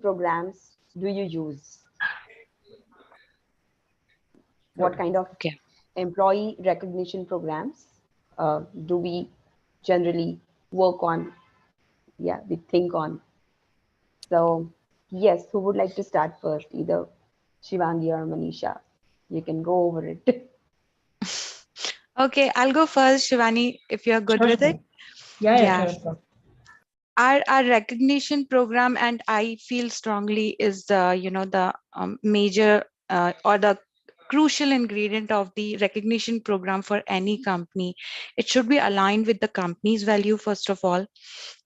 programs do you use? What kind of Okay. employee recognition programs do we generally work on? Yeah, we think on. So, yes, who would like to start first? Either Shivangi or Manisha. You can go over it. Okay, I'll go first, Shivani, if you're good Sure, with it. sure. Yeah, Yeah. sure, of course. Our recognition program, and I feel strongly, is the the major or the crucial ingredient of the recognition program for any company. It should be aligned with the company's value first of all,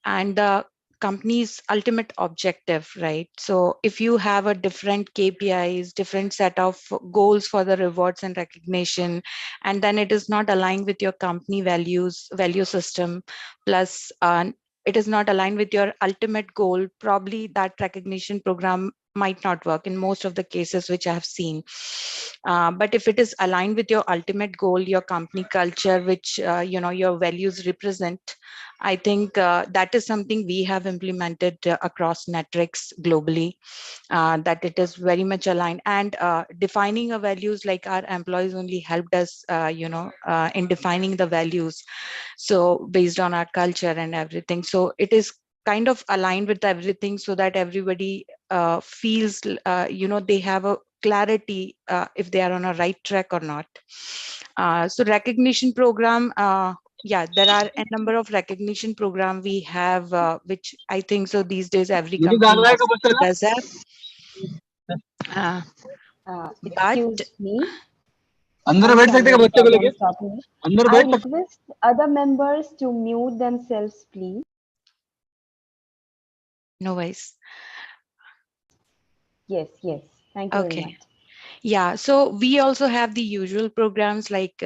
and the company's ultimate objective, right? So if you have a different KPIs, different set of goals for the rewards and recognition, and then it is not aligned with your company values, value system, plus it is not aligned with your ultimate goal, probably that recognition program might not work in most of the cases which I have seen. But if it is aligned with your ultimate goal, your company culture, which your values represent, I think that is something we have implemented across Netrix globally, that it is very much aligned. And defining our values, like our employees only helped us, in defining the values. So based on our culture and everything. So it is kind of aligned with everything so that everybody feels, they have a clarity if they are on a right track or not. So recognition program, yeah, there are a number of recognition program we have, which I think so these days every company does have. Uh, but Excuse me. अंदर I'm बैठ सकते sorry, हैं I'm बच्चे को sorry, लेके I'm stopping it. अंदर I बैठ सकते request other members to mute themselves, please. no worries. Yes, yes. Thank you very Okay. much. Yeah, so we also have the usual programs like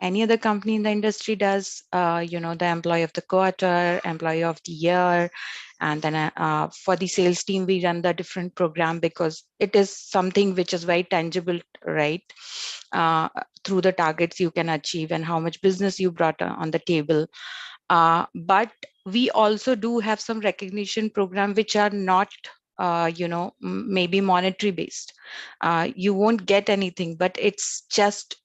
any other company in the industry does, the employee of the quarter, employee of the year. And then for the sales team, we run the different program because it is something which is very tangible, right? Through the targets you can achieve and how much business you brought on the table. But we also do have some recognition program which are not maybe monetary based. You won't get anything, but it's just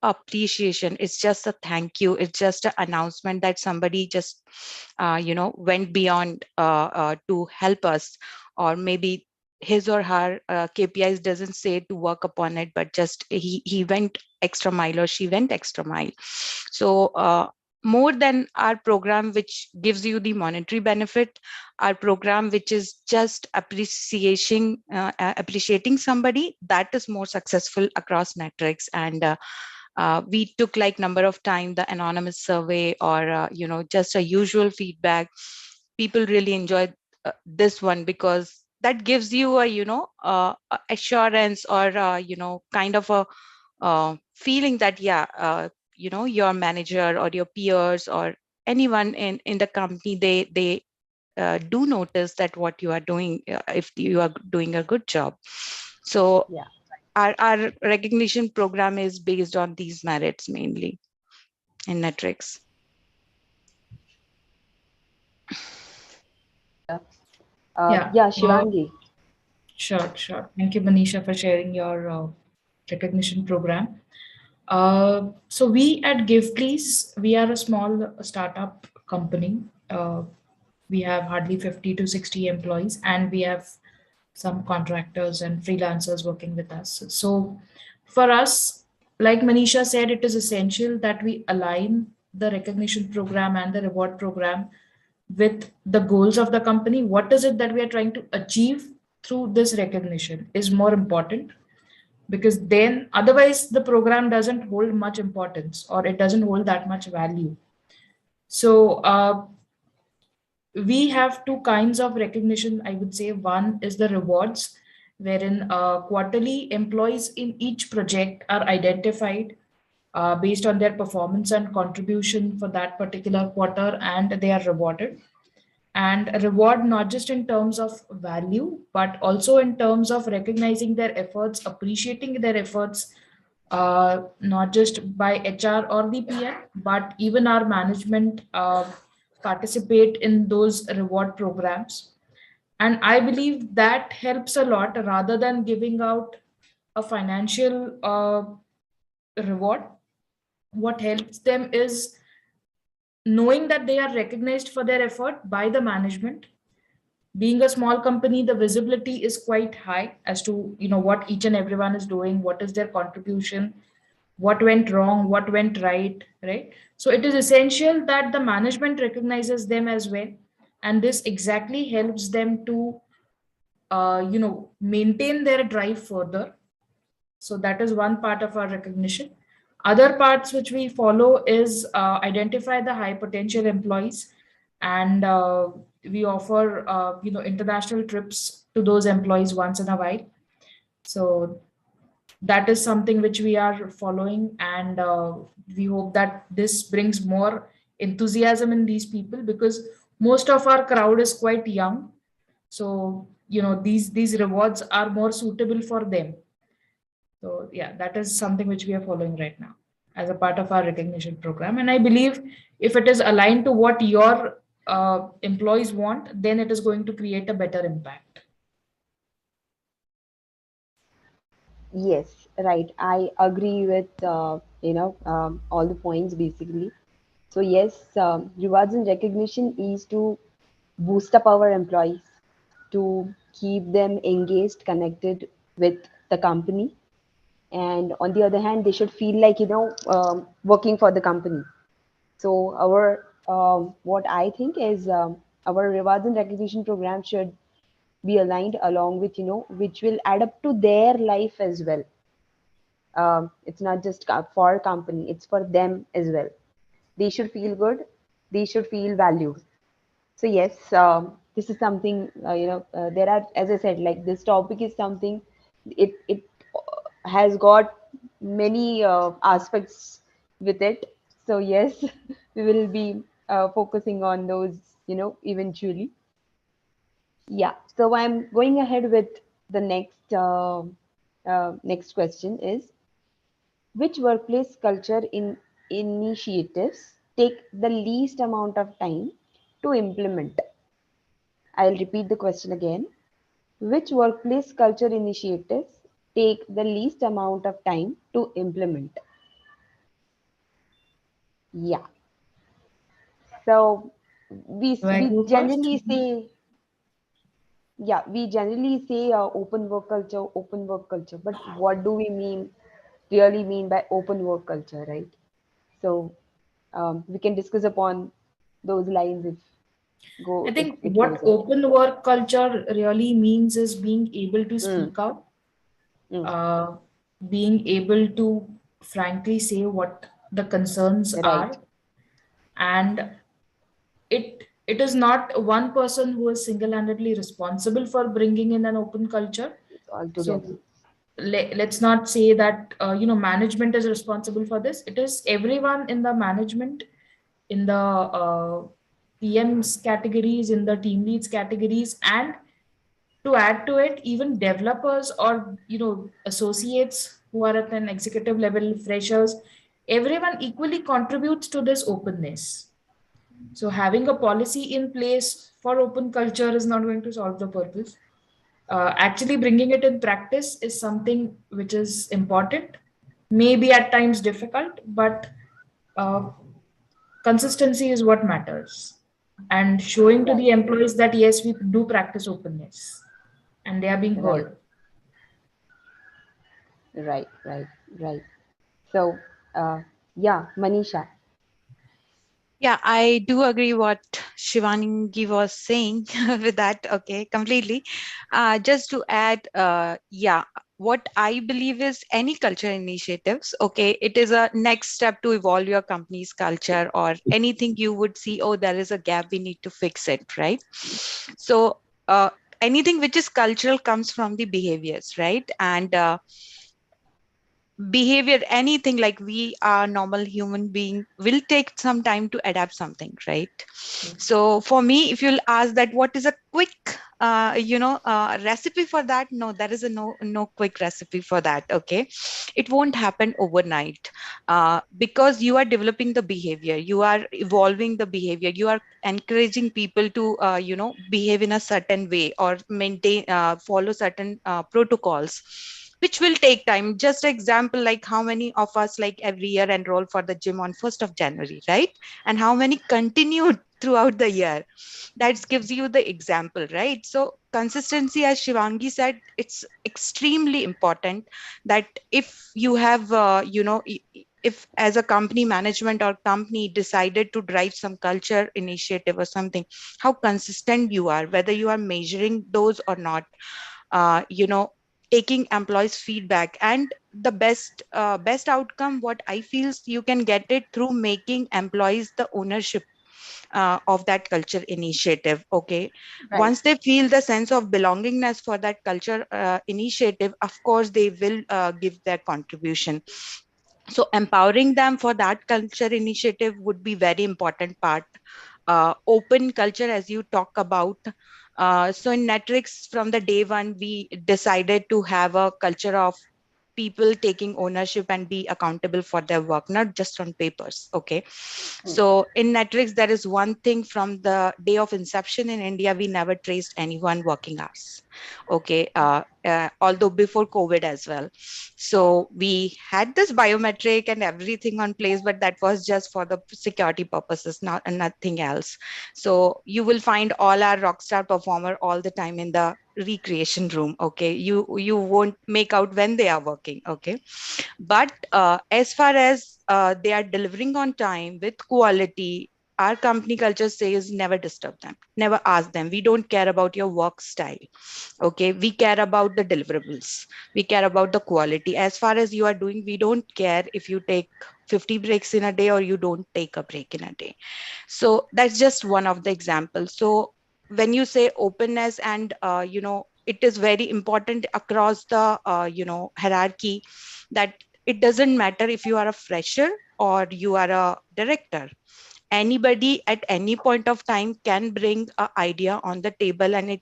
appreciation. It's just a thank you. It's just an announcement that somebody just went beyond to help us, or maybe his or her KPIs doesn't say to work upon it, but just he went extra mile or she went extra mile. So more than our program which gives you the monetary benefit, our program which is just appreciating somebody, that is more successful across Netrix. And we took like number of time the anonymous survey, or just a usual feedback. People really enjoyed this one because that gives you a assurance, or kind of a feeling that your manager or your peers or anyone in the company, they do notice that what you are doing, if you are doing a good job. So Yeah. our recognition program is based on these merits mainly in Netrix. Yeah. Yeah, Shivangi. Sure, sure. Thank you, Manisha, for sharing your recognition program. So we at Give Please, we are a small startup company. We have hardly 50 to 60 employees, and we have some contractors and freelancers working with us. So for us, like Manisha said, it is essential that we align the recognition program and the reward program with the goals of the company. What is it that we are trying to achieve through this recognition is more important, because then otherwise the program doesn't hold much importance, or it doesn't hold that much value. So we have two kinds of recognition, I would say. One is the rewards, wherein quarterly employees in each project are identified based on their performance and contribution for that particular quarter, and they are rewarded. And a reward not just in terms of value, but also in terms of recognizing their efforts, appreciating their efforts, not just by HR or the PM, but even our management participate in those reward programs. And I believe that helps a lot rather than giving out a financial reward. What helps them is knowing that they are recognized for their effort by the management. Being a small company, the visibility is quite high as to what each and everyone is doing, what is their contribution, what went wrong, what went right. So it is essential that the management recognizes them as well, and this exactly helps them to maintain their drive further. So that is one part of our recognition. Other parts which we follow is identify the high potential employees, and we offer international trips to those employees once in a while. So that is something which we are following, and we hope that this brings more enthusiasm in these people, because most of our crowd is quite young. So these rewards are more suitable for them. So yeah, that is something which we are following right now as a part of our recognition program. And I believe if it is aligned to what your employees want, then it is going to create a better impact. Yes, right. I agree with all the points basically. So yes, rewards and recognition is to boost up our employees, to keep them engaged, connected with the company, and on the other hand, they should feel like working for the company. So our what I think is our rewards and recognition program should be aligned along with which will add up to their life as well. It's not just for company, it's for them as well. They should feel good, they should feel valued. So yes, this is something there are, as I said, like this topic is something, it has got many aspects with it. So yes, we will be focusing on those eventually. Yeah, so I'm going ahead with the next question is, which workplace culture in initiatives take the least amount of time to implement? I'll repeat the question again. Which workplace culture initiatives take the least amount of time to implement? Yeah. So we Do I we go first? generally say, yeah, we generally say open work culture. But what do we really mean by open work culture, right? So we can discuss upon those lines if I go if think it what goes ahead. open work culture really means is being able to Mm, speak out, mm, uh, being able to frankly say what the concerns right. are, and it is not one person who is single-handedly responsible for bringing in an open culture. All So together. let's not say that management is responsible for this. It is everyone in the management, in the PMs categories, in the team leads categories, and to add to it, even developers or associates who are at an executive level, freshers, everyone equally contributes to this openness. So having a policy in place for open culture is not going to solve the purpose. Actually bringing it in practice is something which is important, maybe at times difficult, but uh, consistency is what matters, and showing to Right, the employees that yes, we do practice openness and they are being right, heard. right, right, right. So, yeah, Manisha. Yeah, I do agree what Shivangi was saying with that. Okay, completely. Just to add, yeah, what I believe is any culture initiatives, okay, it is a next step to evolve your company's culture, or anything you would see, oh, there is a gap, we need to fix it, right? So, anything which is cultural comes from the behaviors, right? And behavior, anything, like we are normal human being, will take some time to adapt something, right? So for me, if you'll ask that what is a quick recipe for that. No, there is a no quick recipe for that. Okay, it won't happen overnight, because you are developing the behavior, you are evolving the behavior, you are encouraging people to behave in a certain way or maintain follow certain protocols, which will take time. Just example, like how many of us like every year enroll for the gym on 1st of January, right? And how many continue throughout the year? That gives you the example, right? So consistency, as Shivangi said, it's extremely important. That if you have if as a company management or company decided to drive some culture initiative or something, how consistent you are, whether you are measuring those or not, taking employees feedback. And the best outcome, what I feel is you can get it through making employees the ownership of that culture initiative. Okay, Right. once they feel the sense of belongingness for that culture initiative, of course they will give their contribution. So empowering them for that culture initiative would be very important part. Open culture, as you talk about, so in Netrix, from the day one, we decided to have a culture of people taking ownership and be accountable for their work, not just on papers. Okay. So in Netrix, there is one thing: from the day of inception in India, we never traced anyone working hours. Okay. Although before COVID as well. So we had this biometric and everything on place, but that was just for the security purposes, not nothing else. So you will find all our rockstar performer all the time in the recreation room. Okay, you won't make out when they are working. Okay, but as far as they are delivering on time with quality, our company culture says never disturb them, never ask them. We don't care about your work style. Okay, we care about the deliverables, we care about the quality. As far as you are doing, we don't care if you take 50 breaks in a day or you don't take a break in a day. So that's just one of the examples. So when you say openness, and it is very important across the hierarchy, that it doesn't matter if you are a fresher or you are a director. Anybody at any point of time can bring an idea on the table, and it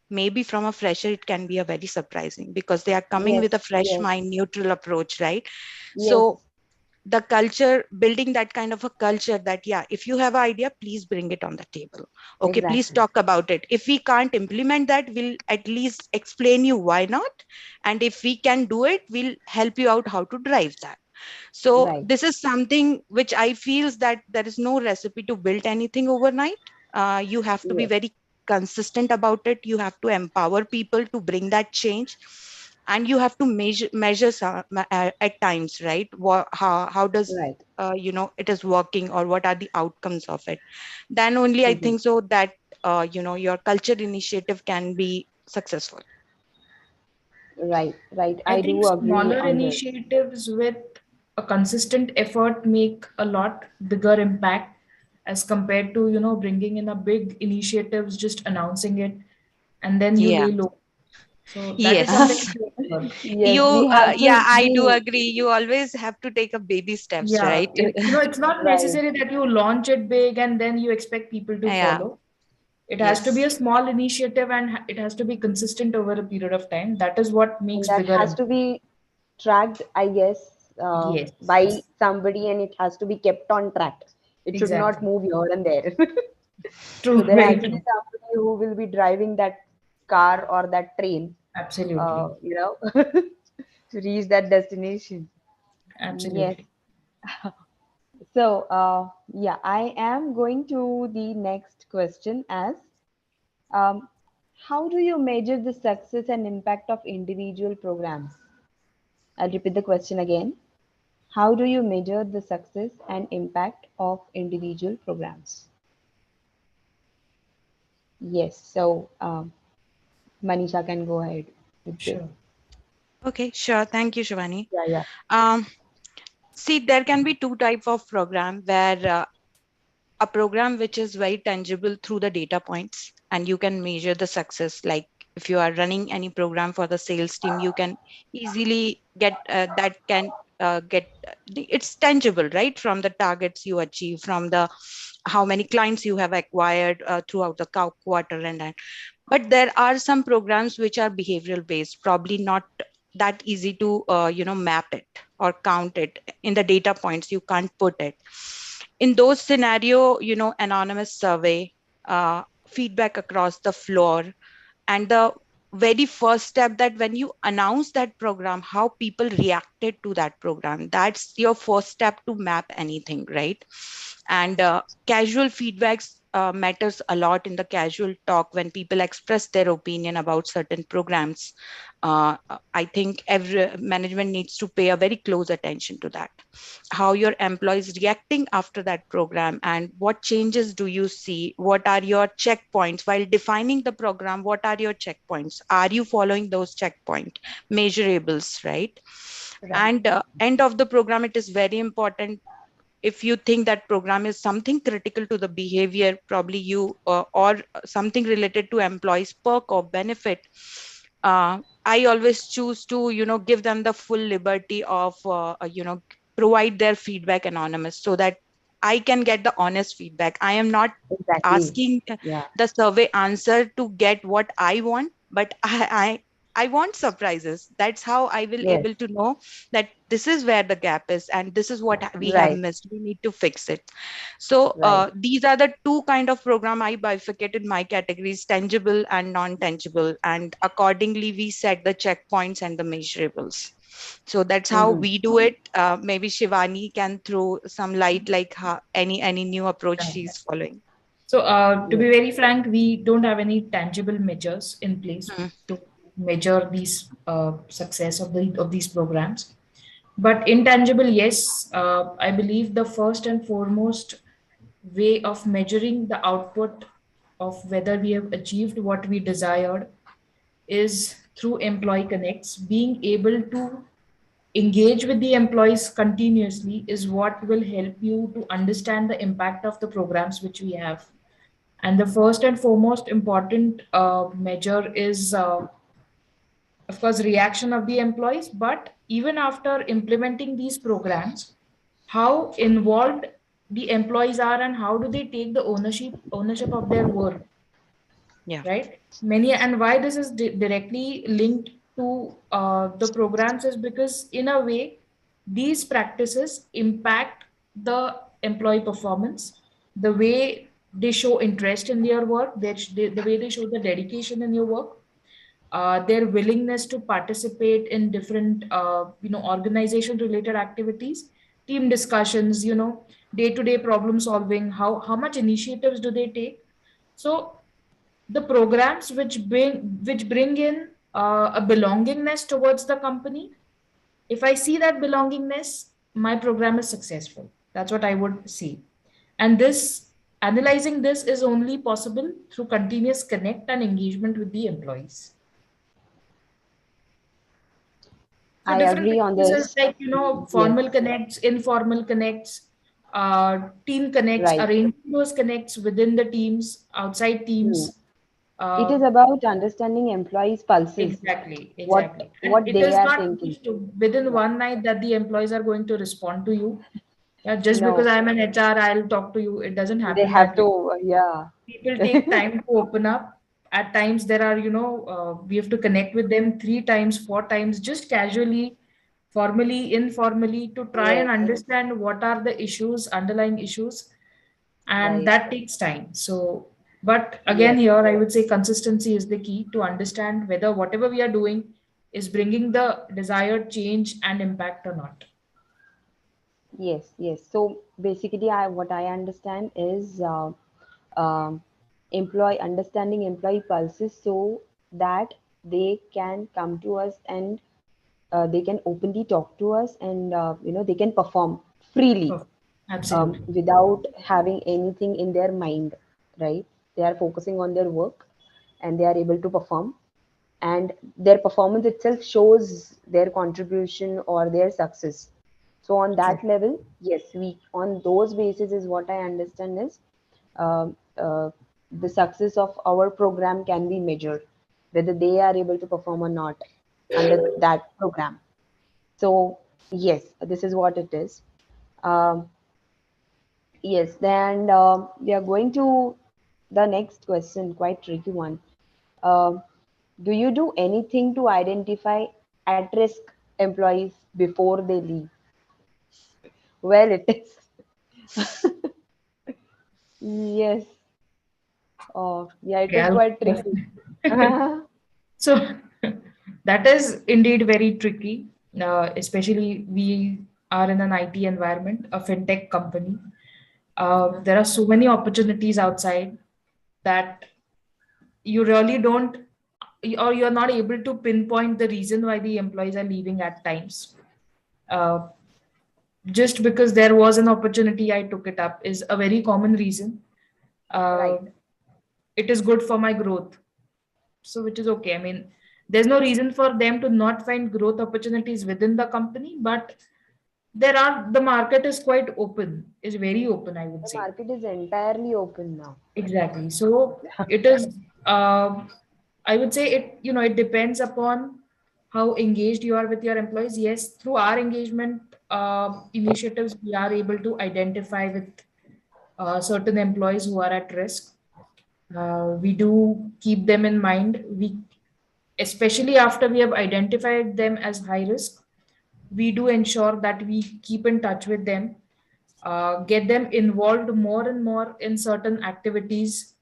maybe from a fresher it can be a very surprising, because they are coming with Yes. a fresh Yes. mind, neutral approach, right? Yes. So the culture, building that kind of a culture, that yeah, if you have an idea, please bring it on the table. Okay, please Exactly. talk about it. If we can't implement that, we'll at least explain you why not. And if we can do it, we'll help you out how to drive that. So Right. this is something which I feels that there is no recipe to build anything overnight. You have to be Yes. very consistent about it. You have to empower people to bring that change, and you have to measure some, at times, right? How does Right. it is working, or what are the outcomes of it? Then only I Mhm. think so that your culture initiative can be successful. Right. Right. I I think do agree smaller on this. initiatives with a consistent effort make a lot bigger impact as compared to, bringing in a big initiatives, just announcing it, and then you Yeah. lay low. So that is Yes. something to work. Yes, You we have yeah, to I do be agree. You always have to take a baby steps, Yeah, right? it's not right. necessary that you launch it big and then you expect people to Yeah. follow. It has to be a Yes. small initiative and it has to be consistent over a period of time. That is what And makes that bigger has impact. to be tracked, I guess, Yes, by somebody, and it has to be kept on track. It should not exactly. move here and there. True, So there very has to be true. somebody who will be driving that car or that train, Absolutely. to reach that destination. Yes. Absolutely. So, yeah, I am going to the next question as um, how do you measure the success and impact of individual programs? I'll repeat the question again. How do you measure the success and impact of individual programs? Yes, so Manisha can go ahead with this. Sure. Okay, sure. Thank you, Shivani. Yeah, yeah. Um, See, there can be two type of program, where a program which is very tangible through the data points, and you can measure the success. Like if you are running any program for the sales team, you can easily get that can get it's tangible, right? From the targets you achieve, from the how many clients you have acquired throughout the quarter, and that. But there are some programs which are behavioral based, probably not that easy to map it or count it in the data points. You can't put it in those scenario. Anonymous survey, feedback across the floor, and the very first step, that when you announce that program, how people reacted to that program, that's your first step to map anything, right? And casual feedbacks matters a lot in the casual talk. When people express their opinion about certain programs, I think every management needs to pay a very close attention to that. How your employees reacting after that program, and what changes do you see? What are your checkpoints while defining the program? What are your checkpoints? Are you following those checkpoint measurables, right? Right. And end of the program, it is very important. If you think that program is something critical to the behavior, probably you or something related to employees perk or benefit, I always choose to give them the full liberty of provide their feedback anonymous, so that I can get the honest feedback. I am not Exactly. asking Yeah. the survey answer to get what I want, but I want surprises. That's how I will Yes. able to know that this is where the gap is and this is what we have Right. missed. We need to fix it. So Right. these are the two kind of program I bifurcated my categories: tangible and non-tangible, and accordingly we set the checkpoints and the measurables. So that's how Mm-hmm. we do it. Maybe Shivani can throw some light, like how, any new approach she's following. So, to Yes. be very frank, we don't have any tangible measures in place Hmm. to measure these success of these programs. But intangible, yes, I believe the first and foremost way of measuring the output of whether we have achieved what we desired is through employee connects. Being able to engage with the employees continuously is what will help you to understand the impact of the programs which we have. And the first and foremost important measure is, of course, reaction of the employees. But even after implementing these programs, how involved the employees are and how do they take the ownership of their work, Yeah. right? Many, and why this is directly linked to the programs is because in a way these practices impact the employee performance, the way they show interest in their work, the way they show the dedication in your work, their willingness to participate in different organization related activities, team discussions, day to day problem solving, how much initiatives do they take. So the programs which bring in a belongingness towards the company, if I see that belongingness, my program is successful. That's what I would see. And this, analyzing this is only possible through continuous connect and engagement with the employees. So I different agree on practices this. like, Yes. formal connects, informal connects, team connects, Right. arranging those connects within the teams, outside Hmm. teams. It uh, is about understanding employees' pulses, Exactly, what exactly. And what it they is are not thinking. just within Yeah. one night that the employees are going to respond to you. Yeah, just because No, I'm an HR, I'll talk to you. It doesn't they happen have that way. to. Yeah. People take time to open up. At times, there are, we have to connect with them 3 times, 4 times, just casually, formally, informally, to try and Yes. understand what are the issues, underlying issues, and Right. that takes time. So, but again, Yes. here I would say consistency is the key to understand whether whatever we are doing is bringing the desired change and impact or not. Yes. Yes. So basically, what I understand is um, employee understanding employee pulses so that they can come to us and they can openly talk to us and they can perform freely Perfect. Absolutely. without having anything in their mind, right? They are focusing on their work and they are able to perform, and their performance itself shows their contribution or their success. So on True. that level, yes, we on those basis is what I understand is um, uh, the success of our program can be measured, whether they are able to perform or not under that program. So yes, this is what it is. Um, yes, then we are going to the next question, quite tricky one. Do you do anything to identify at-risk employees before they leave? Well, it is. Yes. Oh, yeah, it is Yeah. quite tricky. So that is indeed very tricky, especially we are in an IT environment, a fintech company. There are so many opportunities outside that you really don't, or you're not able to pinpoint the reason why the employees are leaving at times. Uh, just because there was an opportunity, I took it up is a very common reason. Uh, Right. it is good for my growth. So, which is okay. I mean, there's no reason for them to not find growth opportunities within the company, but the market is quite open, is very open, I would The say. market is entirely open now. Exactly. So it is, I would say it depends upon how engaged you are with your employees. Yes, through our engagement initiatives, we are able to identify with certain employees who are at risk. We do keep them in mind. Especially after we have identified them as high risk, we do ensure that we keep in touch with them, get them involved more and more in certain activities.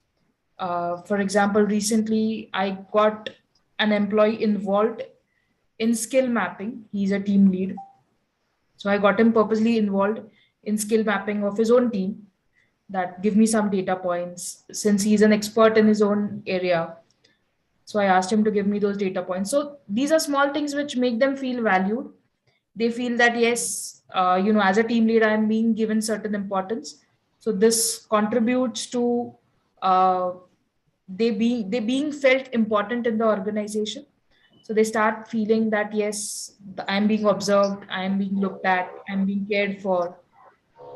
For example, recently I got an employee involved in skill mapping. He's a team lead. So I got him purposely involved in skill mapping of his own team, that give me some data points since he's an expert in his own area. So I asked him to give me those data points. So these are small things which make them feel valued. They feel that yes, as a team leader, I'm being given certain importance. So this contributes to uh, they being felt important in the organization. So they start feeling that yes, I'm being observed, I'm being looked at, I'm being cared for,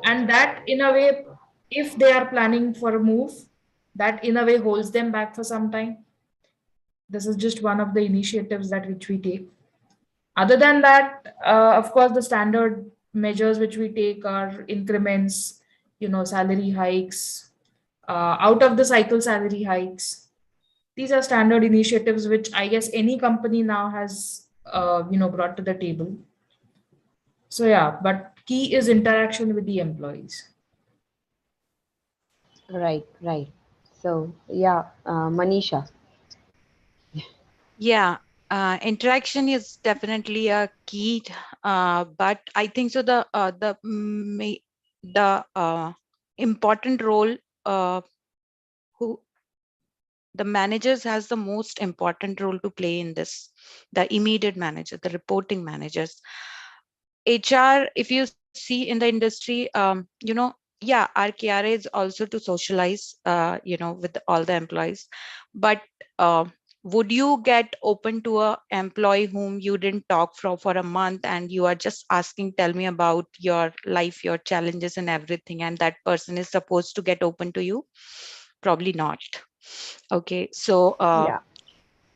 and that in a way, if they are planning for a move, that in a way holds them back for some time. This is just one of the initiatives that which we take. Other than that, of course, the standard measures which we take are increments, salary hikes, out of the cycle salary hikes. These are standard initiatives which I guess any company now has, brought to the table. So yeah, but key is interaction with the employees. Right, right. So, yeah, Manisha. Yeah, interaction is definitely a key, but I think so. The important role who the managers has the most important role to play in this. The immediate manager, the reporting managers, HR. If you see in the industry, yeah, our KRA is also to socialize, with all the employees, but. Uh, would you get open to a employee whom you didn't talk for a month, and you are just asking, tell me about your life, your challenges and everything, and that person is supposed to get open to you? Probably not. Okay, so Yeah,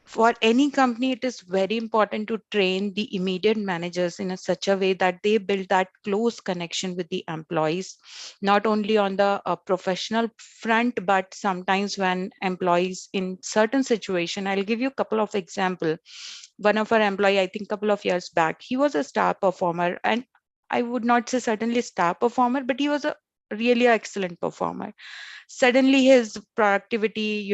for any company, it is very important to train the immediate managers in such a way that they build that close connection with the employees, not only on the professional front, but sometimes when employees in certain situation. I'll give you a couple of example. One of our employee, I think couple of years back, he was a star performer, and I would not say certainly star performer, but he was a really excellent performer. Suddenly his productivity,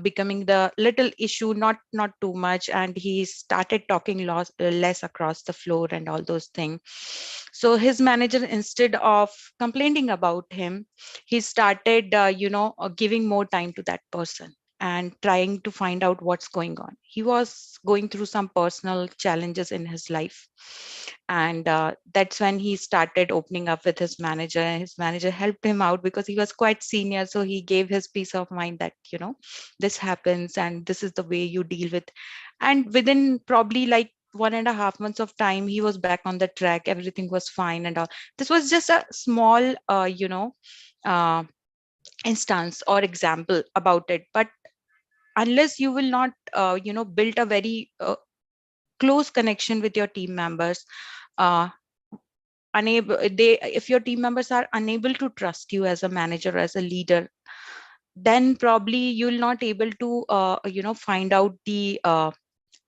becoming the little issue, not too much, and he started talking less across the floor and all those things. So his manager, instead of complaining about him, he started giving more time to that person and trying to find out what's going on. He was going through some personal challenges in his life, and that's when he started opening up with his manager, and his manager helped him out because he was quite senior. So he gave his peace of mind that this happens and this is the way you deal with. And within probably like 1.5 months of time, he was back on the track, everything was fine and all. This was just a small uh, instance or example about it. But unless you will not build a very close connection with your team members, uh, unable they if your team members are unable to trust you as a manager, as a leader, then probably you'll not able to find out the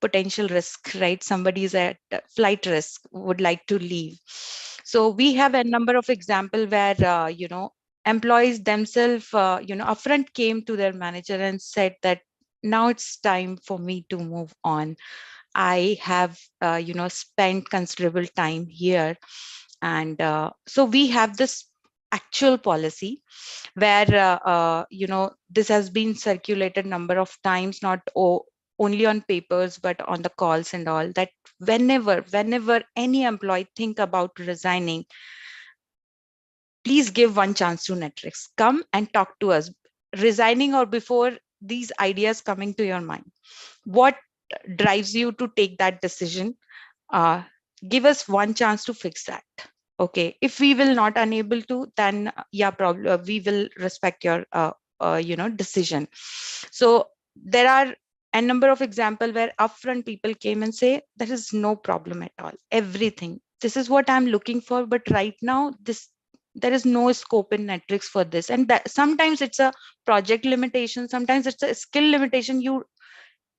potential risk, right? Somebody is at flight risk, would like to leave. So we have a number of example where employees themselves upfront came to their manager and said that now it's time for me to move on. I have spent considerable time here. And so we have this actual policy where this has been circulated number of times, not only on papers but on the calls and all, that whenever any employee think about resigning, please give one chance to Netflix. Come and talk to us, resigning or before these ideas coming to your mind. What drives you to take that decision? uh, Give us one chance to fix that. Okay, if we will not unable to, then yeah, probably we will respect your decision. So there are a number of example where upfront people came and say there is no problem at all, everything, this is what I'm looking for, but right now this, there is no scope in Netflix for this. And that sometimes it's a project limitation, sometimes it's a skill limitation, you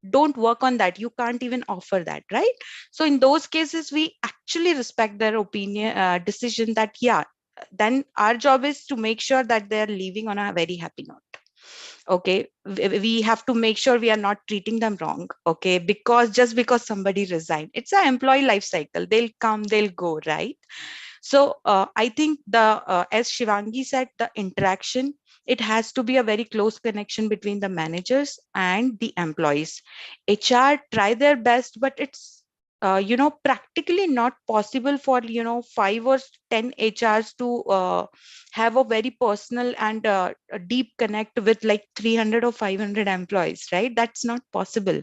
don't work on that, you can't even offer that, right? So in those cases we actually respect their opinion, decision, that yeah, then our job is to make sure that they're leaving on a very happy note. Okay, we have to make sure we are not treating them wrong. Okay, because just because somebody resigned, it's an employee life cycle, they'll come, they'll go, right? So I think as Shivangi said, the interaction, it has to be a very close connection between the managers and the employees. HR try their best, but it's practically not possible for 5 or 10 HRs to have a very personal and a deep connect with like 300 or 500 employees, right? That's not possible.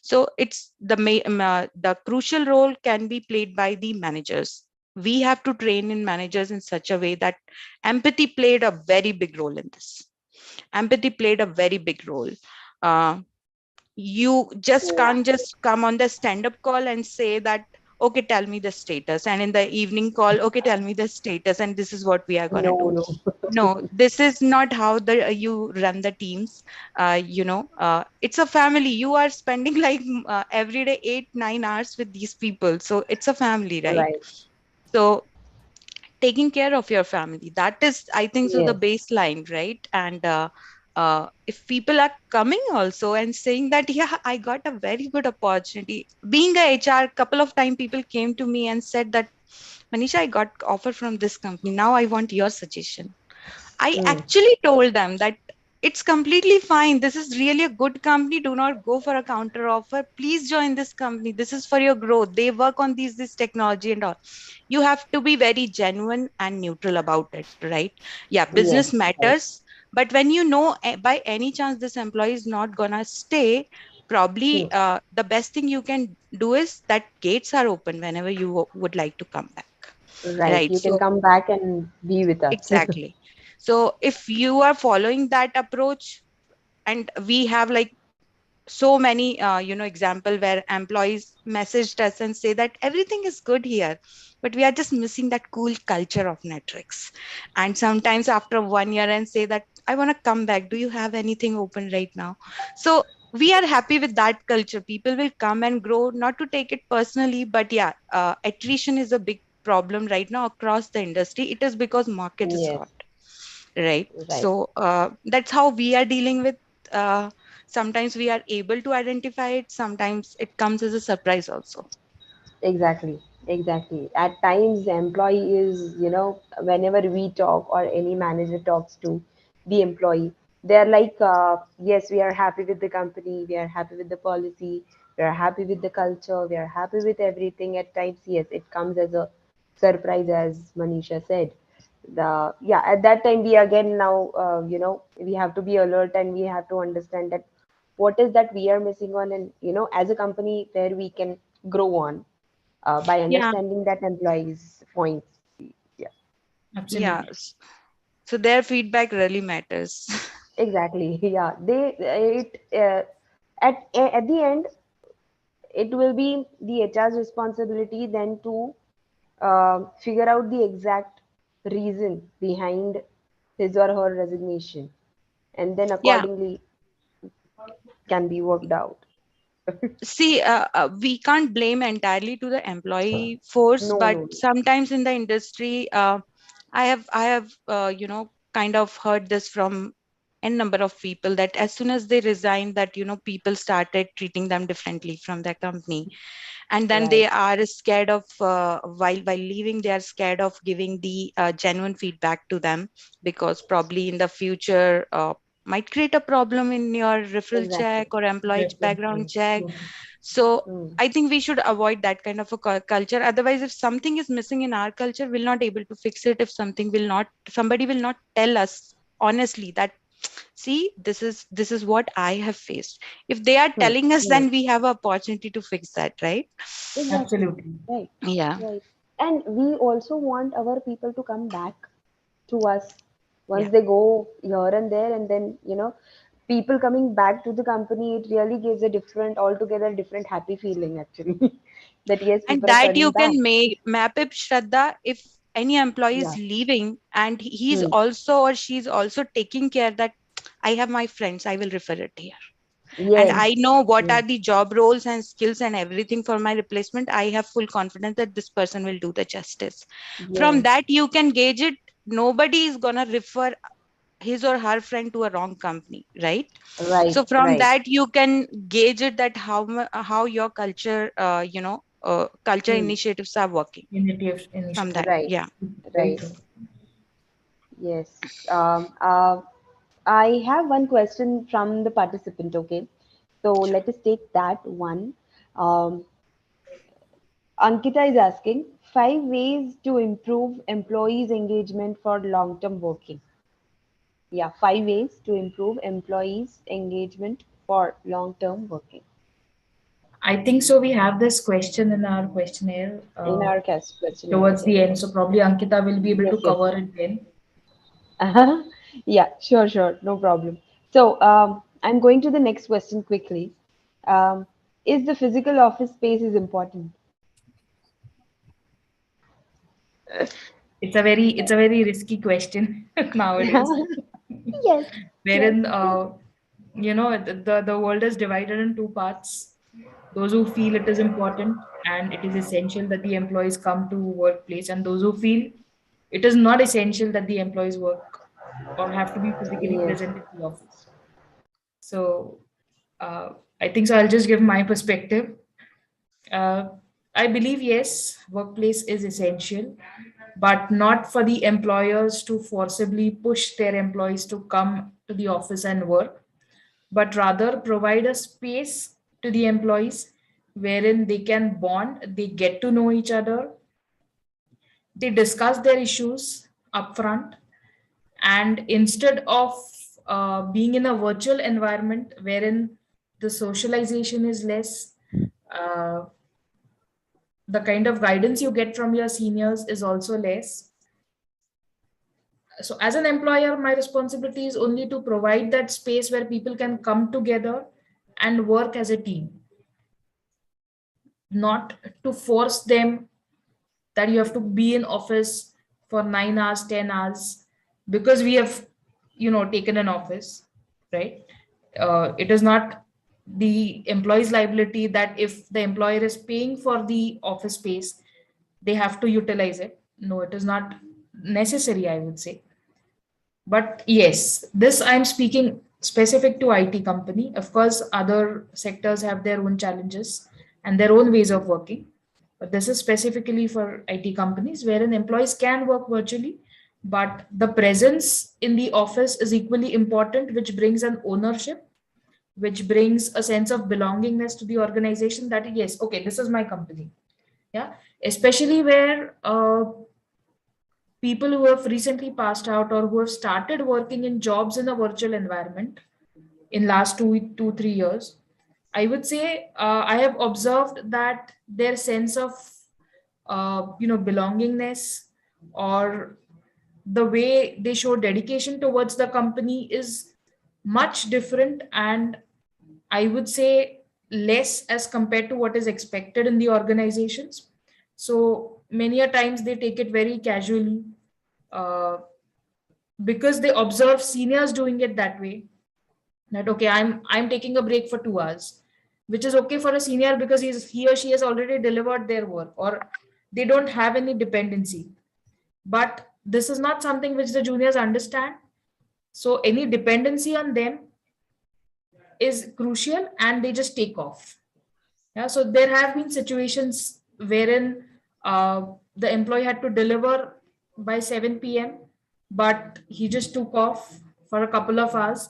So it's the crucial role can be played by the managers. We have to train in managers in such a way that empathy played a very big role in this. Empathy played a very big role. uh, you just Yeah. can't just come on the stand-up call and say that, okay, tell me the status, and in the evening call, okay, tell me the status, and this is what we are going to No, do. no. No, this is not how you run the teams. It's a family, you are spending like every day 8-9 hours with these people, so it's a family, right? Right. So taking care of your family, that is, I think so, the Yes. baseline, right? And if people are coming also and saying that, yeah, I got a very good opportunity being a HR, couple of time people came to me and said that, Manisha, I got offer from this company, now I want your suggestion. I Hmm. actually told them that it's completely fine. This is really a good company. Do not go for a counter offer. Please join this company. This is for your growth. They work on this technology and all. You have to be very genuine and neutral about it, right? Yeah, Yes. business Right. matters. But when you know by any chance this employee is not gonna stay, Hmm. probably the best thing you can do is that gates are open whenever you would like to come back, Right. right? You can So come back and be with us. exactly. So if you are following that approach, and we have like so many example where employees messaged us and say that everything is good here, but we are just missing that cool culture of Netflix. And sometimes after 1 year and say that, I want to come back, do you have anything open right now? So we are happy with that culture. People will come and grow, not to take it personally, but yeah, attrition is a big problem right now across the industry. It is because market is Yes. hot, right? Right. So that's how we are dealing with. Sometimes we are able to identify it, sometimes it comes as a surprise also. Exactly. Exactly. At times, the employee is, whenever we talk or any manager talks to the employee, they're like, yes, we are happy with the company, we are happy with the policy, we are happy with the culture, we are happy with everything. At times, yes, it comes as a surprise, as Manisha said. Yeah, at that time, we again now, we have to be alert and we have to understand that what is that we are missing on, and, as a company, where we can grow on by Yeah, understanding that employees' points. Yeah, yeah. Absolutely. So their feedback really matters. exactly. Yeah, at the end, it will be the HR's responsibility then to figure out the exact reason behind his or her resignation, and then Yeah. accordingly can be worked out. See, we can't blame entirely to the employee force, No, but no, no. sometimes in the industry, I have, kind of heard this from a number of people that as soon as they resign, that people started treating them differently from their company, and then they Right. are scared of while leaving, they are scared of giving the genuine feedback to them, because probably in the future might create a problem in your referral check Exactly. or employee background Definitely. check. So Mm. I think we should avoid that kind of a culture. Otherwise, if something is missing in our culture, we'll not able to fix it. If somebody will not tell us honestly that, see, this is what I have faced. If they are Hmm. telling us, Yes, then we have an opportunity to fix that, right? Exactly. absolutely. Right. Yeah. Right. And we also want our people to come back to us Yeah. once they go here and there, and then people coming back to the company, it really gives a different, altogether different happy feeling actually. That yes, And people are that turning you back. can map it, Shraddha, if any employee is Yeah. leaving and he's Hmm. also or she's also taking care that I have my friends, I will refer it here. And Yes. I know what Hmm. are the job roles and skills and everything for my replacement. I have full confidence that this person will do the justice. From Yes. that, you can gauge it. Nobody is going to refer his or her friend to a wrong company, right? Right. So from Right. that, you can gauge it that how your culture, culture Hmm. initiatives are working from Initiative. that. Right. Yeah. Very Right. true. Yes. I have one question from the participant. Okay. So let us take that one. Um, Ankita is asking 5 ways to improve employees' engagement for long-term working. Yeah, 5 ways to improve employees' engagement for long-term working I think so. We have this question in our questionnaire in our cast questionnaire. towards Yes. the end. So probably Ankita will be able Yes, to yes. cover it then. Yeah, sure, sure. No problem. So, I'm going to the next question quickly. Um, is the physical office space is important? It's a very risky question nowadays, Yes, yes. wherein the world is divided in two parts. Those who feel it is important and it is essential that the employees come to workplace, and those who feel it is not essential that the employees work or have to be physically Yes. present in the office. So uh, I think so. I'll just give my perspective. Uh, I believe yes, workplace is essential, but not for the employers to forcibly push their employees to come to the office and work, but rather provide a space to the employees wherein they can bond, they get to know each other, they discuss their issues upfront, and instead of being in a virtual environment wherein the socialization is less, uh, the kind of guidance you get from your seniors is also less. So as an employer, my responsibility is only to provide that space where people can come together and work as a team, not to force them that you have to be in office for 9 hours, 10 hours, because we have taken an office, right? It is not the employee's liability that if the employer is paying for the office space, they have to utilize it. No, it is not necessary, I would say. But yes, this I'm speaking specific to IT company. Of course, other sectors have their own challenges and their own ways of working. But this is specifically for IT companies wherein employees can work virtually, but the presence in the office is equally important, which brings an ownership, which brings a sense of belongingness to the organization that, yes, okay, this is my company. Yeah. Especially where people who have recently passed out or who have started working in jobs in a virtual environment in last 2 3 years, I would say I have observed that their sense of belongingness, or the way they show dedication towards the company, is much different, and I would say less as compared to what is expected in the organizations. So many a times they take it very casually, uh, because they observe seniors doing it that way. that okay, I'm taking a break for 2 hours, which is okay for a senior because he or she has already delivered their work, or they don't have any dependency. But this is not something which the juniors understand. So any dependency on them is crucial, and they just take off. Yeah, so there have been situations wherein the employee had to deliver by 7 p.m., but he just took off for a couple of hours.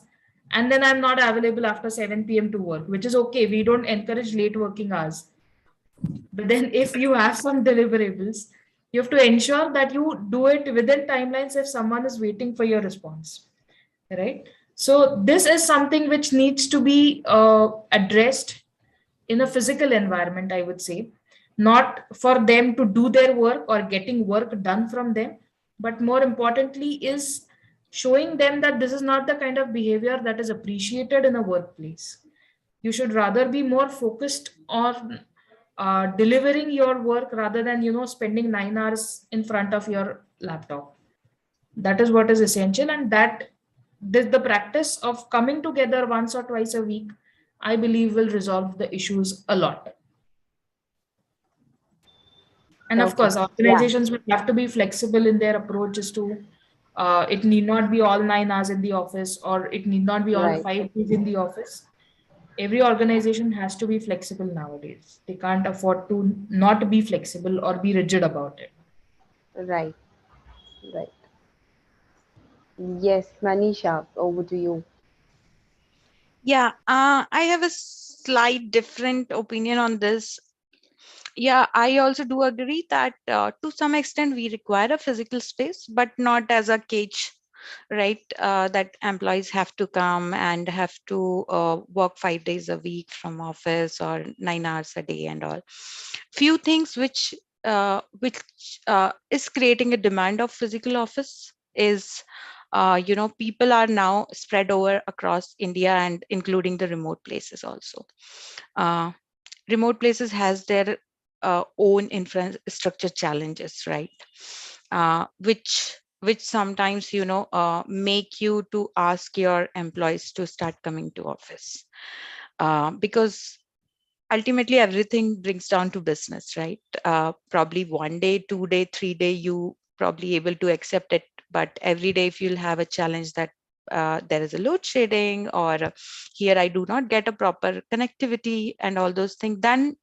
And then I'm not available after 7 p.m. to work, which is okay. We don't encourage late working hours. But then if you have some deliverables, you have to ensure that you do it within timelines if someone is waiting for your response, right? So this is something which needs to be addressed in a physical environment, I would say, not for them to do their work or getting work done from them, but more importantly is showing them that this is not the kind of behavior that is appreciated in a workplace. You should rather be more focused on delivering your work rather than spending 9 hours in front of your laptop. That is what is essential, and that the practice of coming together once or twice a week, I believe, will resolve the issues a lot. And of Okay. course, Yeah. organizations will have to be flexible in their approaches to it need not be all 9 hours in the office, or it need not be all Right. 5 days in the office. Every organization has to be flexible nowadays. They can't afford to not be flexible or be rigid about it. Right. Right. Yes, Manisha, over to you. Yeah, I have a slight different opinion on this. Yeah, I also do agree that to some extent we require a physical space, but not as a cage, right? That employees have to come and have to work 5 days a week from office or 9 hours a day and all. Few things which is creating a demand of physical office is people are now spread over across India and including the remote places also. Uh, Remote places has their own infrastructure challenges, right? Which sometimes make you to ask your employees to start coming to office, because ultimately everything brings down to business, right? Probably 1 day, 2 day, 3 day, you probably able to accept it, but every day if you'll have a challenge that there is a load shedding, or here I do not get a proper connectivity and all those things, then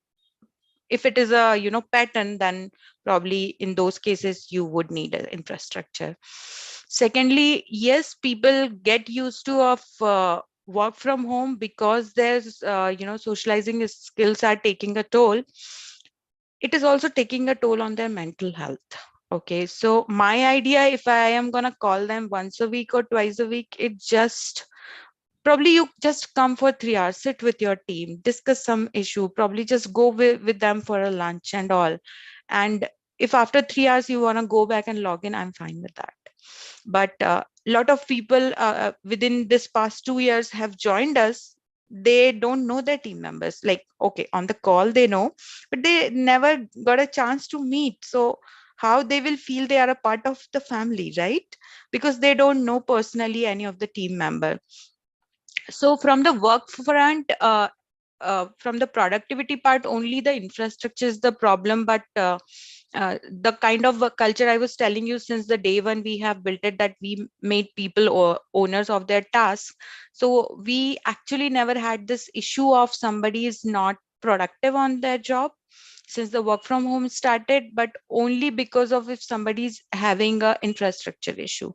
if it is a pattern, then probably in those cases you would need an infrastructure. Secondly, yes, people get used to of work from home because there's socializing skills are taking a toll. It is also taking a toll on their mental health. Okay, so my idea, if I am going to call them once a week or twice a week, it just probably you just come for 3 hours, sit with your team, discuss some issue, probably just go with them for a lunch and all. And if after 3 hours you want to go back and log in, I'm fine with that. But a lot of people within this past 2 years have joined us. They don't know their team members. Like, okay, on the call they know, but they never got a chance to meet. So how they will feel they are a part of the family, right? Because they don't know personally any of the team member. So from the work front, from the productivity part, only the infrastructure is the problem. But the kind of culture I was telling you, since the day when we have built it, that we made people owners of their tasks. So we actually never had this issue of somebody is not productive on their job since the work from home started, but only because of if somebody's having a infrastructure issue.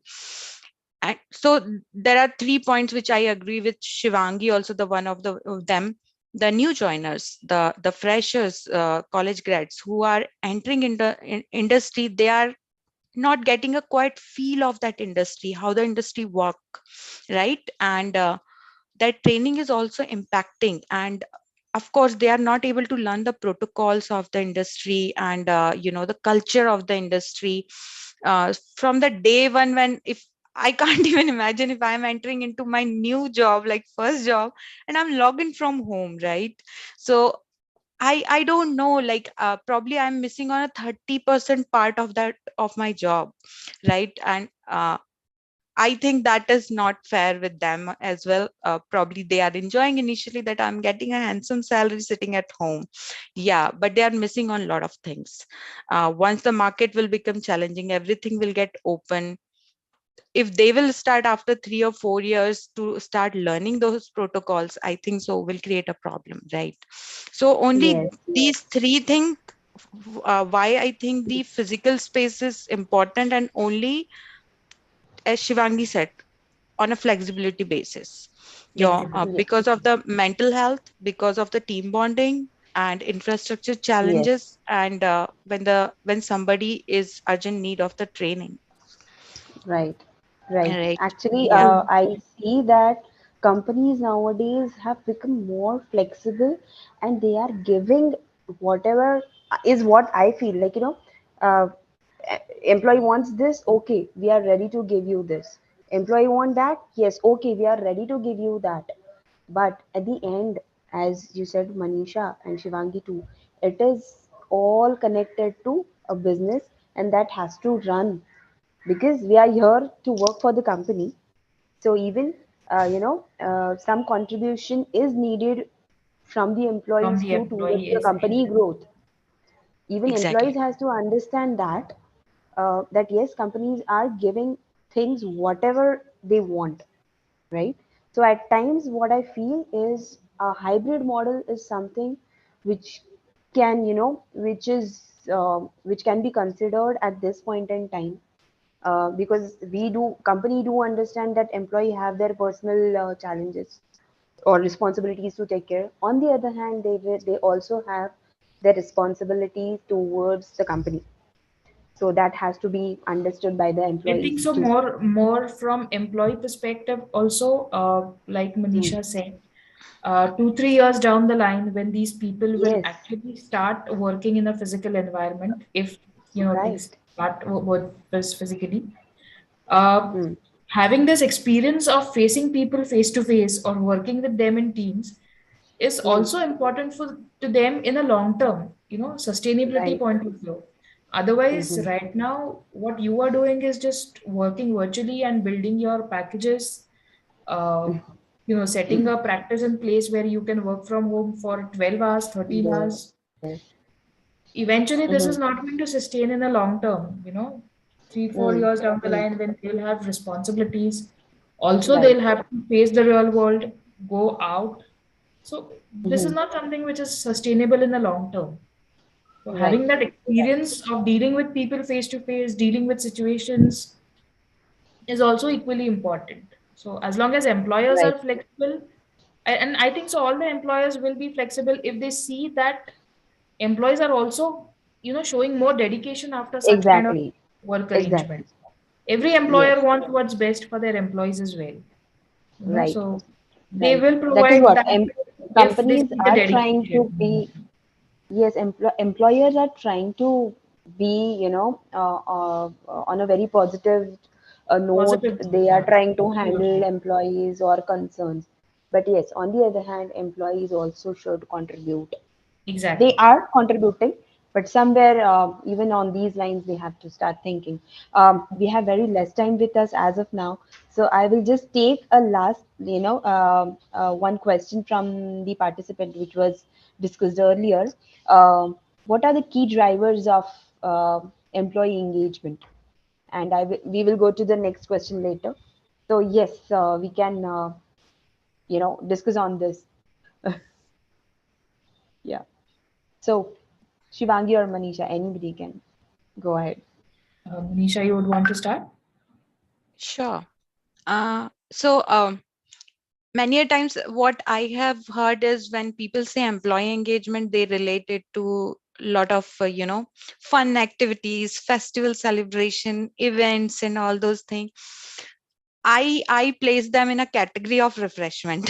And so there are 3 points which I agree with Shivangi, also the one of them. The new joiners, the freshers, college grads who are entering into industry, they are not getting a quite feel of that industry, how the industry work, right? And that training is also impacting. And of course they are not able to learn the protocols of the industry and the culture of the industry from the day one. When if I can't even imagine if I'm entering into my new job, like first job, and I'm logging from home, right? So I don't know, like probably I'm missing on a 30% part of that of my job, right? And I think that is not fair with them as well. Probably they are enjoying initially that I'm getting a handsome salary sitting at home. Yeah, but they are missing on a lot of things. Once the market will become challenging, everything will get open. If they will start after 3 or 4 years to start learning those protocols, I think so will create a problem, right? So only Yes, yes, these three things, why I think the physical space is important, and only, as Shivangi said, on a flexibility basis. Flexibility. yes, Because of the mental health, because of the team bonding and infrastructure yes. challenges, and when somebody is urgent need of the training. Right, right. Right. Actually, Yeah. I see that companies nowadays have become more flexible and they are giving whatever is what I feel like, uh, employee wants this, okay, we are ready to give you this. Employee want that, yes, okay, we are ready to give you that. But at the end, as you said, Manisha and Shivangi too, it is all connected to a business and that has to run because we are here to work for the company. So even some contribution is needed from the From employees the too towards employee the is company growth. Even employees Exactly. has to understand that that yes, companies are giving things whatever they want, right? So at times, what I feel is a hybrid model is something which can, which can be considered at this point in time because we do company do understand that employee have their personal challenges or responsibilities to take care. On the other hand, they also have their responsibility towards the company. So that has to be understood by the I think employees so. too. More from employee perspective, also, like Hmm. Manisha said, 2 3 years down the line, when these people will Yes, actually start working in a physical environment, if right. things start work physically, uh, Hmm. having this experience of facing people face to face or working with them in teams is Hmm. also important for to them in a long term, sustainability Right. point of view. Otherwise, Hmm. right now, what you are doing is just working virtually and building your packages, uh, setting a practice in place where you can work from home for 12 hours, 13 Yes. hours. Eventually, this Hmm. is not going to sustain in the long term, 3 4 years down the Hmm. line when they'll have responsibilities. Also, Right. they'll have to face the real world, go out. So, this is Hmm. not something which is sustainable in the long term. So Right. having that experience of dealing with people face to face, dealing with situations is also equally important. So as long as employers Right. are flexible, and I think so, all the employers will be flexible if they see that employees are also, showing more dedication after such kind of Exactly. work Exactly. arrangement. Every Yes. employer wants what's best for their employees as well. Right. So they Right. will That is provide what that if they companies see the are trying to dedication. be. Yes, employers are trying to be, on a very positive note. Positive. They are Yeah. trying to handle employees or concerns. But yes, on the other hand, employees also should contribute. They Exactly. are contributing, but somewhere, even on these lines, we have to start thinking. We have very less time with us as of now, so I will just take a last, one question from the participant, which was discussed earlier. What are the key drivers of employee engagement? And we will go to the next question later. So yes, we can, discuss on this. Yeah. So Shivangi or Manisha, anybody can go ahead. Nisha, you would want to start? Sure. So many a times what I have heard is when people say employee engagement, they relate it to a lot of fun activities, festival celebration, events, and all those things. I place them in a category of refreshment.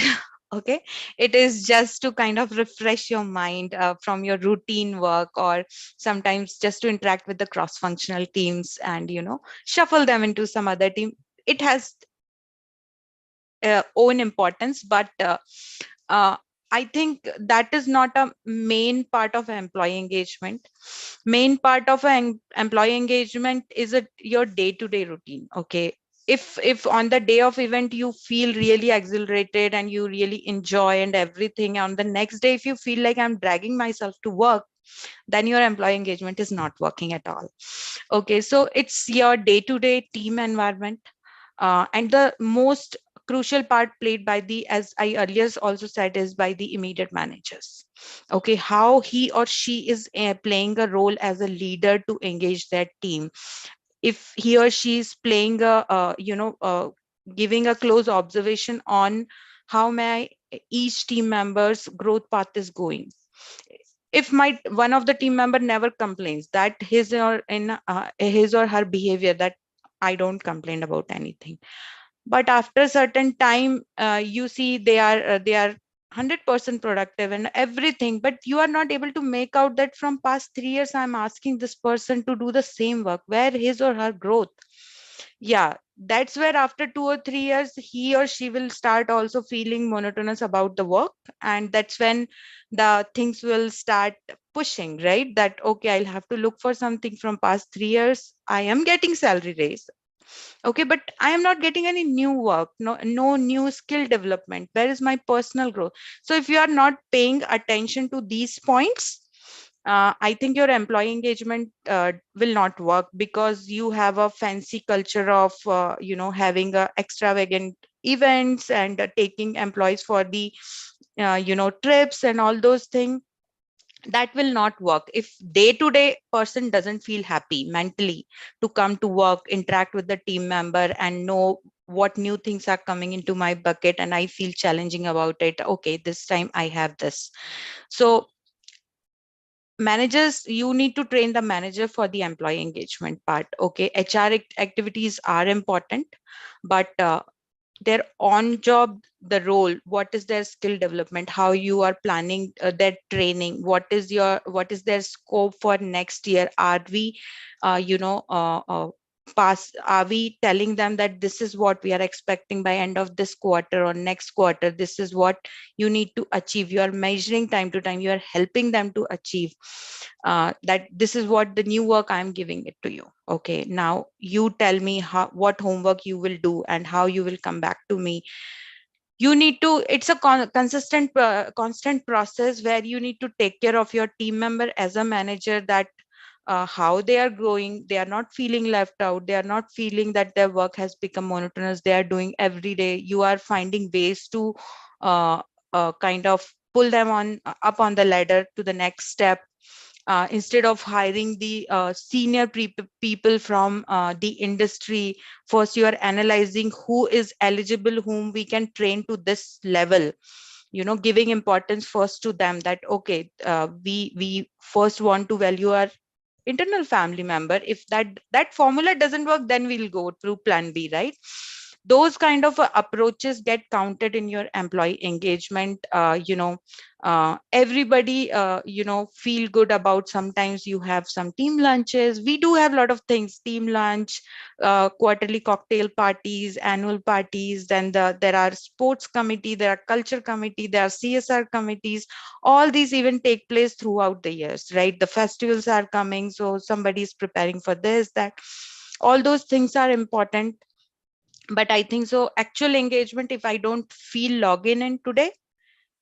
Okay, it is just to kind of refresh your mind from your routine work, or sometimes just to interact with the cross functional teams and shuffle them into some other team. It has own importance, but uh, I think that is not a main part of employee engagement. Main part of employee engagement is your day to day routine. Okay, if on the day of event you feel really exhilarated and you really enjoy and everything, on the next day if you feel like I'm dragging myself to work, then your employee engagement is not working at all. Okay, so it's your day-to-day team environment, and the most crucial part played by the, as I earlier also said, is by the immediate managers. Okay, how he or she is playing a role as a leader to engage their team. If he or she is playing a giving a close observation on how my each team member's growth path is going. If my one of the team member never complains that his or her behavior, that I don't complain about anything, but after a certain time you see they are 100% productive and everything, but you are not able to make out that from past 3 years I'm asking this person to do the same work, where his or her growth. Yeah, that's where after 2 or 3 years he or she will start also feeling monotonous about the work, and that's when the things will start pushing, right? That okay, I'll have to look for something from past 3 years. I am getting salary raise, okay, but I am not getting any new work, no new skill development. Where is my personal growth? So if you are not paying attention to these points, I think your employee engagement will not work, because you have a fancy culture of having extravagant events and taking employees for the trips and all those things. That will not work if day to day person doesn't feel happy mentally to come to work, interact with the team member, and know what new things are coming into my bucket, and I feel challenging about it. Okay, this time I have this. So managers, you need to train the manager for the employee engagement part. Okay, HR activities are important, but their on job, the role, what is their skill development, how you are planning their training, what is their scope for next year. Are we pass are we telling them that this is what we are expecting by end of this quarter or next quarter, this is what you need to achieve. You are measuring time to time, you are helping them to achieve that this is what the new work I'm giving it to you. Okay, now you tell me what homework you will do and how you will come back to me. You need to, it's a constant process where you need to take care of your team member as a manager, that how they are growing, they are not feeling left out, they are not feeling that their work has become monotonous, they are doing every day. You are finding ways to uh, kind of pull them on up on the ladder to the next step. Instead of hiring the senior people from the industry, first you are analyzing who is eligible, whom we can train to this level, giving importance first to them, that okay, we first want to value our internal family member. If that formula doesn't work, then we'll go through plan B, right? Those kind of approaches get counted in your employee engagement. Everybody feel good about, sometimes you have some team lunches. We do have a lot of things: team lunch, quarterly cocktail parties, annual parties, then there are sports committee, there are culture committee, there are CSR committees. All these even take place throughout the years, right? The festivals are coming, so somebody is preparing for this, that. All those things are important. But I think so actual engagement, if I don't feel login in today,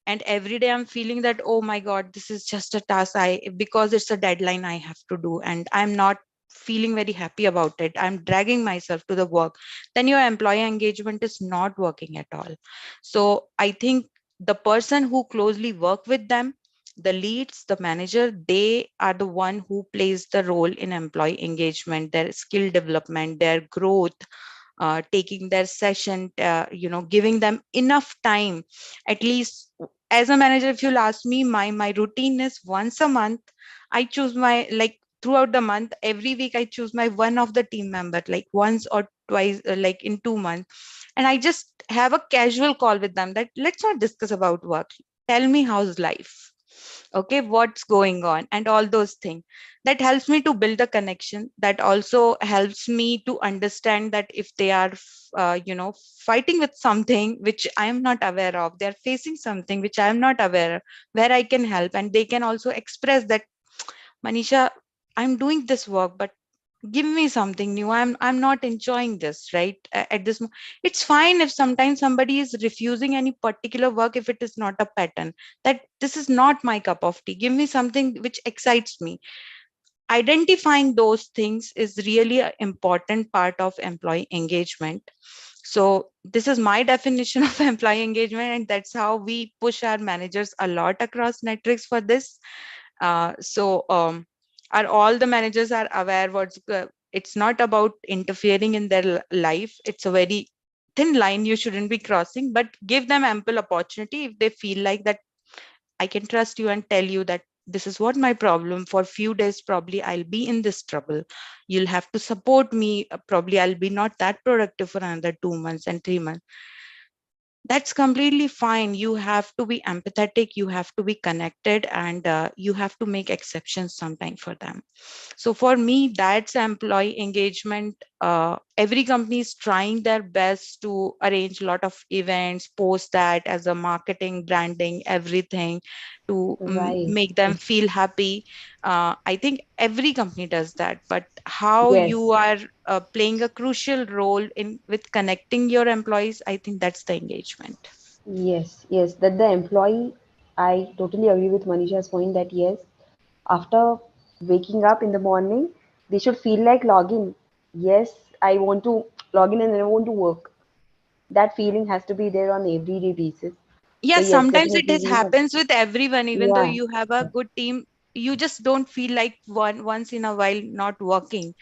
and every day I'm feeling that, oh my god, this is just a task, because it's a deadline I have to do, and I'm not feeling very happy about it, I'm dragging myself to the work, then your employee engagement is not working at all. So I think the person who closely work with them, the leads, the manager, they are the one who plays the role in employee engagement, their skill development, their growth, taking their session, giving them enough time. At least as a manager, if you'll ask me, my routine is once a month. I choose my, like, throughout the month, every week I choose my one of the team member, like once or twice, like in 2 months, and I just have a casual call with them, that let's not discuss about work, tell me how's life, okay, what's going on, and all those things. That helps me to build a connection. That also helps me to understand that if they are fighting with something which I am not aware of, they're facing something which I am not aware, where I can help, and they can also express that, Manisha, I'm doing this work, but give me something new. I'm not enjoying this, right? At this it's fine if sometimes somebody is refusing any particular work if it is not a pattern, that this is not my cup of tea. Give me something which excites me. Identifying those things is really an important part of employee engagement. So this is my definition of employee engagement, and that's how we push our managers a lot across Netrix for this. Are all the managers are aware what's it's not about interfering in their life. It's a very thin line you shouldn't be crossing, but give them ample opportunity. If they feel like that, I can trust you and tell you that this is what my problem. For few days probably I'll be in this trouble, you'll have to support me. Probably I'll be not that productive for another 2 months and 3 months. That's completely fine. You have to be empathetic, you have to be connected, and you have to make exceptions sometime for them. So for me, that's employee engagement. Every company is trying their best to arrange a lot of events, post that as a marketing, branding, everything to Right. make them feel happy. I think every company does that, but how Yes. you are playing a crucial role in with connecting your employees, I think that's the engagement. Yes, yes, that the employee, I totally agree with Manisha's point that yes, after waking up in the morning, they should feel like logging. Yes, I want to log in and I want to work. That feeling has to be there on everyday basis. So Yeah, yes, sometimes it definitely is we have. happens with everyone. Even though Yeah, you have a good team, you just don't feel like once in a while not working.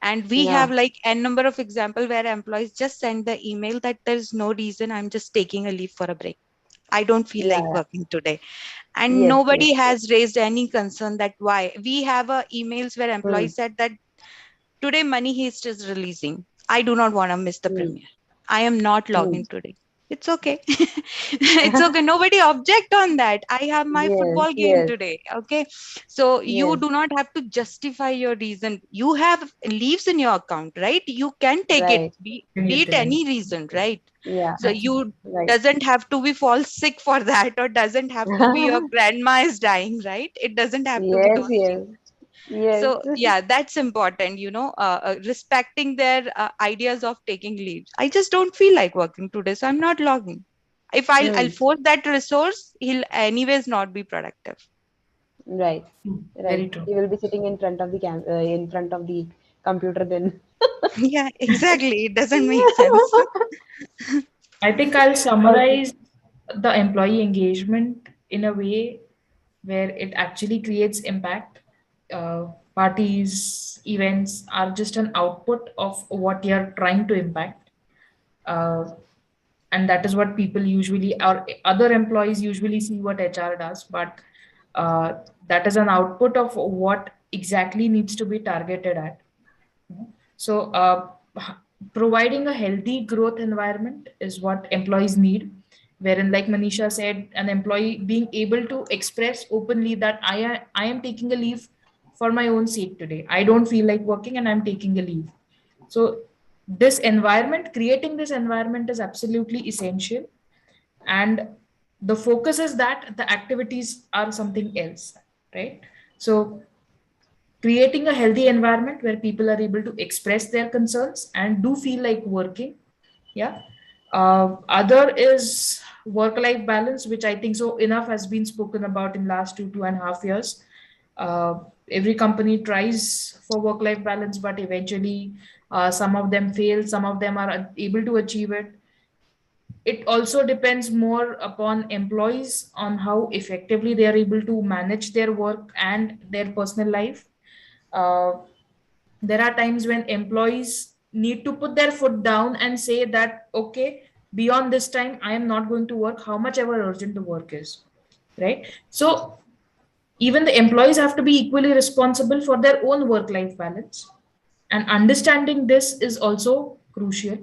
And we yeah, have like n number of example where employees just send the email that there's no reason, I'm just taking a leave for a break, I don't feel yeah, like yeah. working today. And Yes, yes, nobody has raised any concern that why. We have emails where hmm, employees said that today Money Heist is releasing, I do not want to miss the hmm, premiere, I am not hmm. logging today. It's okay. It's okay, nobody object on that. I have my Yes, football game yes, today. Okay, so you yes, do not have to justify your reason. You have leaves in your account, right? You can take it, right. be it Anything. any reason, right? Yeah, So Absolutely. you right. doesn't have to be fall sick for that, or doesn't have to be your grandma is dying, right? It doesn't have to be Yes, those yes, things. yes. So yeah, that's important, respecting their ideas of taking leaves. I just don't feel like working today, so I'm not logging. If I'll Hmm. force that resource, he'll anyways not be productive. Right, right. Very true. You will be sitting in front of the in front of the computer then. Yeah, exactly, it doesn't make sense. I think I'll Okay. summarize the employee engagement in a way where it actually creates impact. Parties, events are just an output of what you're trying to impact. Uh, and that is what people usually, or other employees usually see what HR does, but uh, that is an output of what exactly needs to be targeted at. So, providing a healthy growth environment is what employees need, wherein, like Manisha said, an employee being able to express openly that I am taking a leave for my own sake today. I don't feel like working and I'm taking a leave. So, this environment, creating this environment is absolutely essential. And the focus is that the activities are something else, right? So, creating a healthy environment where people are able to express their concerns and do feel like working. Yeah. Other is work life balance, which I think so enough has been spoken about in last 2.5 years. uh, every company tries for work life balance, but eventually some of them fail, some of them are able to achieve it. It also depends more upon employees on how effectively they are able to manage their work and their personal life. uh, there are times when employees need to put their foot down and say that, okay, beyond this time I am not going to work, how much ever urgent the work is, right? So even the employees have to be equally responsible for their own work life balance, and understanding this is also crucial,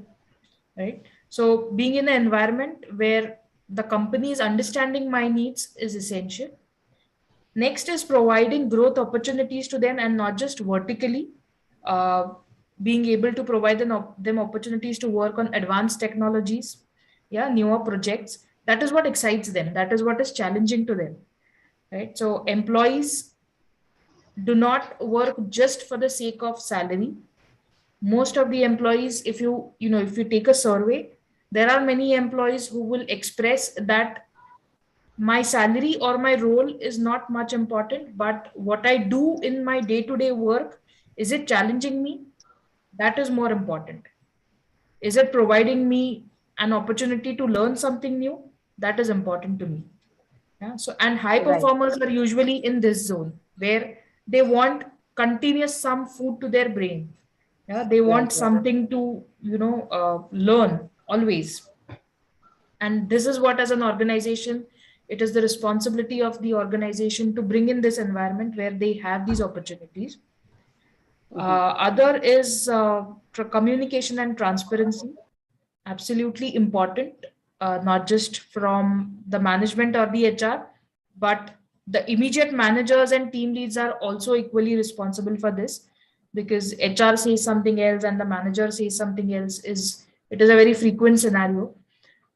right? So being in an environment where the company is understanding my needs is essential. Next is providing growth opportunities to them, and not just vertically. Uh, Being able to provide them opportunities to work on advanced technologies, yeah, newer projects. That is what excites them. That is what is challenging to them, right? So employees do not work just for the sake of salary. Most of the employees, if you take a survey, there are many employees who will express that my salary or my role is not much important, but what I do in my day-to-day work, is it challenging me? That is more important. Is it providing me an opportunity to learn something new? That is important to me. Yeah. So, and high Right. performers are usually in this zone where they want continuous some food to their brain. Yeah. They want Right. something to, learn always. And this is what, as an organization, it is the responsibility of the organization to bring in this environment where they have these opportunities. Other is communication and transparency. Absolutely important, not just from the management or the HR, but the immediate managers and team leads are also equally responsible for this, because HR says something else and the manager says something else. It is a very frequent scenario.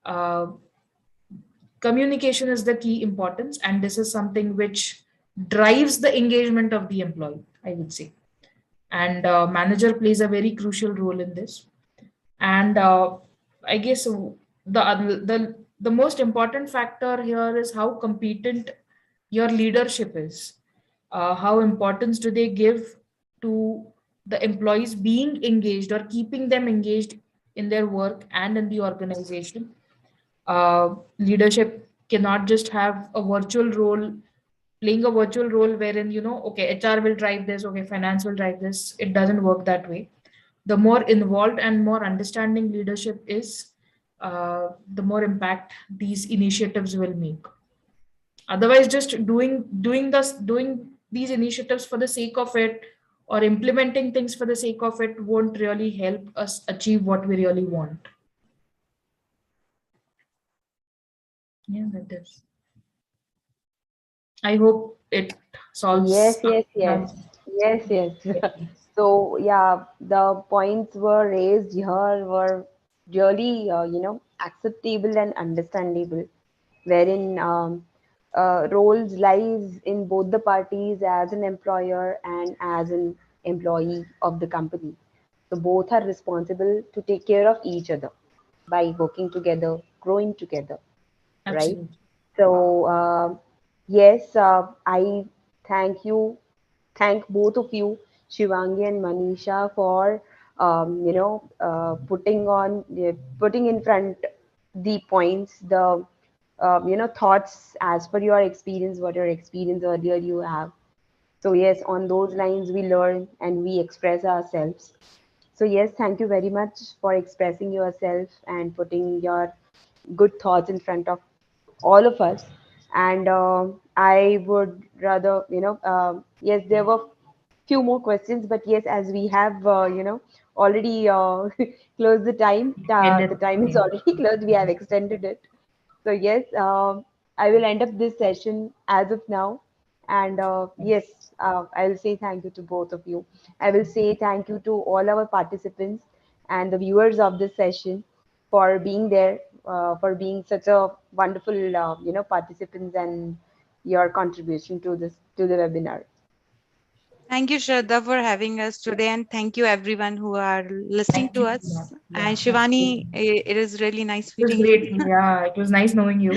Uh, Communication is the key importance, and this is something which drives the engagement of the employee, I would say. And manager plays a very crucial role in this. And I guess the most important factor here is how competent your leadership is. How importance do they give to the employees being engaged or keeping them engaged in their work and in the organization? Leadership cannot just have a virtual role, playing a virtual role wherein, okay, HR will drive this, okay, finance will drive this. It doesn't work that way. The more involved and more understanding leadership is, the more impact these initiatives will make. Otherwise, just doing these initiatives for the sake of it, or implementing things for the sake of it, won't really help us achieve what we really want. Yeah, that is. I hope it solves. Yes. So yeah, the points were raised here were really, acceptable and understandable, wherein roles lies in both the parties, as an employer and as an employee of the company. So both are responsible to take care of each other by working together, growing together, right? Absolutely. So yes, I thank you, thank both of you, Shivangi and Manisha, for putting in front the points, the thoughts as per your experience, what your experience earlier you have. So yes, on those lines we learn and we express ourselves. So yes, thank you very much for expressing yourself and putting your good thoughts in front of all of us. And I would rather, yes, there were few more questions, but yes, as we have, already closed the time is already closed. We have extended it. So yes, I will end up this session as of now. And yes, I will say thank you to both of you. I will say thank you to all our participants and the viewers of this session for being there, for being such a wonderful, participants, and your contribution to the webinar. Thank you, Shraddha, for having us today, and thank you everyone who are listening Thank to you. us. Yeah, And absolutely. Shivani, it is really nice It was meeting you. great. Yeah, it was nice knowing you.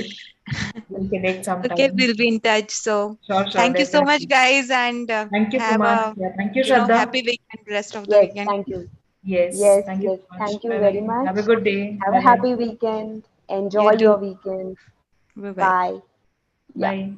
We'll connect Okay, sometime. we'll be in touch. So Sure, thank you so much, definitely. guys, and Thank you so have much. a Yeah, thank you, Shraddha. happy weekend, rest of the Yes, weekend. thank you. Yes, Yes, thank you yes, so much. thank you Bye very bye. much. Have a good day. Have Bye a bye. happy weekend. You Enjoy too. your weekend. Bye bye. Bye. Yeah. Bye.